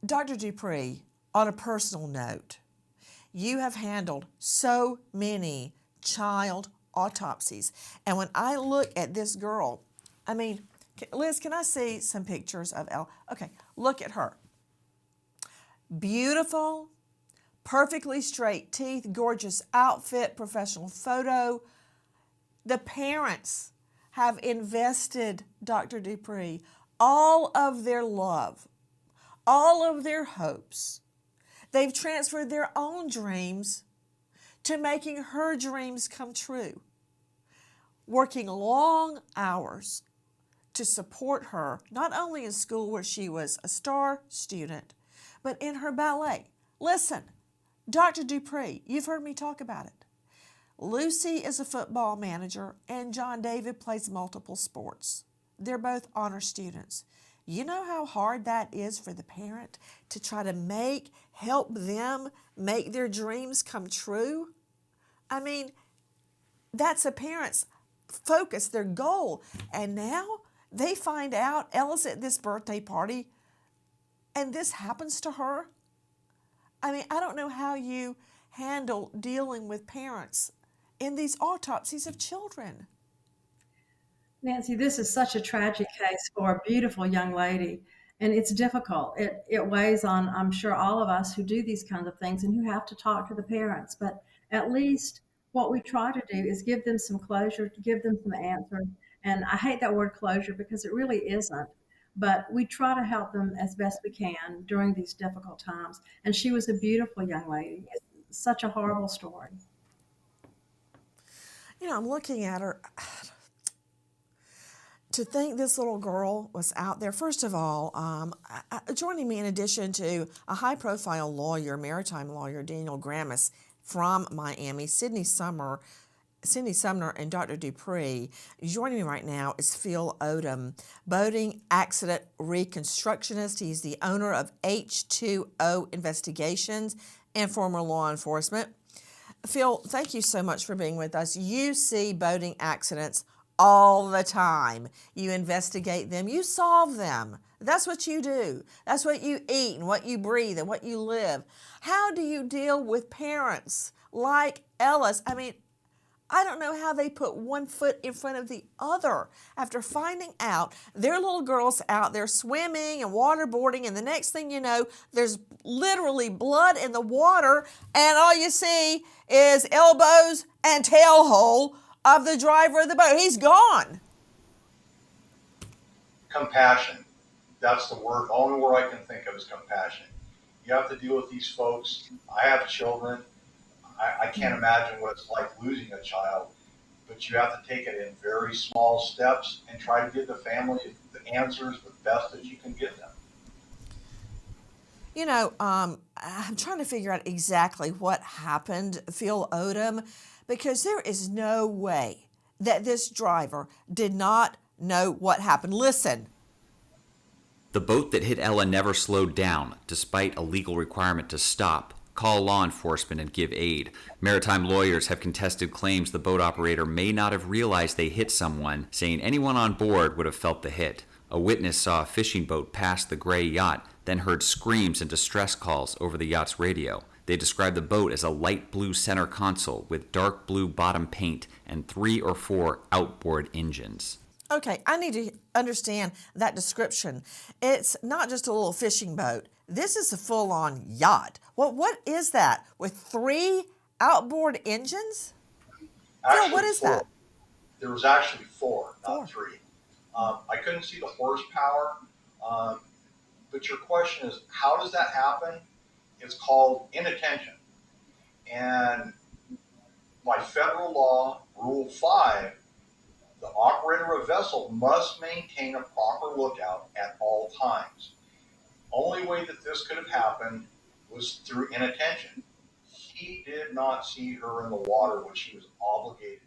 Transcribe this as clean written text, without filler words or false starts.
Dr. Dupree, on a personal note, you have handled so many child autopsies. And when I look at this girl, I mean, Liz, can I see some pictures of Ella? Okay, look at her. Beautiful, perfectly straight teeth, gorgeous outfit, professional photo. The parents have invested, Dr. Dupree, all of their love, all of their hopes. They've transferred their own dreams to making her dreams come true, working long hours to support her, not only in school where she was a star student, but in her ballet. Listen, Dr. Dupree, you've heard me talk about it. Lucy is a football manager, and John David plays multiple sports. They're both honor students. You know how hard that is for the parent to try to help them make their dreams come true? I mean, that's a parent's focus, their goal. And now they find out Ella's at this birthday party and this happens to her. I mean, I don't know how you handle dealing with parents in these autopsies of children. Nancy, this is such a tragic case for a beautiful young lady, and it's difficult. It weighs on, I'm sure, all of us who do these kinds of things and who have to talk to the parents. But at least what we try to do is give them some closure, to give them some answers. And I hate that word closure because it really isn't. But we try to help them as best we can during these difficult times. And she was a beautiful young lady. It's such a horrible story. You know, I'm looking at her. To think this little girl was out there, first of all, joining me in addition to a high-profile lawyer, maritime lawyer, Daniel Grammis from Miami, Sydney Sumner, and Dr. Dupree. Joining me right now is Phil Odom, boating accident reconstructionist. He's the owner of H2O Investigations and former law enforcement. Phil, thank you so much for being with us. You see boating accidents all the time. You investigate them, you solve them. That's what you do. That's what you eat and what you breathe and what you live. How do you deal with parents like Ella's? I mean, I don't know how they put one foot in front of the other after finding out their little girl's out there swimming and waterboarding, and the next thing you know, there's literally blood in the water, and all you see is elbows and tail hole of the driver of the boat. He's gone. Compassion. That's the word. Only word I can think of is compassion. You have to deal with these folks. I have children. I can't imagine what it's like losing a child, but you have to take it in very small steps and try to give the family the answers the best that you can give them. You know, I'm trying to figure out exactly what happened, Phil Odom, because there is no way that this driver did not know what happened. Listen. The boat that hit Ella never slowed down, despite a legal requirement to stop, call law enforcement, and give aid. Maritime lawyers have contested claims the boat operator may not have realized they hit someone, saying anyone on board would have felt the hit. A witness saw a fishing boat pass the gray yacht, then heard screams and distress calls over the yacht's radio. They described the boat as a light blue center console with dark blue bottom paint and 3 or 4 outboard engines. Okay, I need to understand that description. It's not just a little fishing boat. This is a full-on yacht. What is that? With 3 outboard engines? Actually, Phil, what is 4. that? There was actually 4, not 4. 3. I couldn't see the horsepower, but your question is, how does that happen? It's called inattention. And by federal law, Rule 5, the operator of a vessel must maintain a proper lookout at all times. Only way that this could have happened was through inattention. He did not see her in the water when she was obligated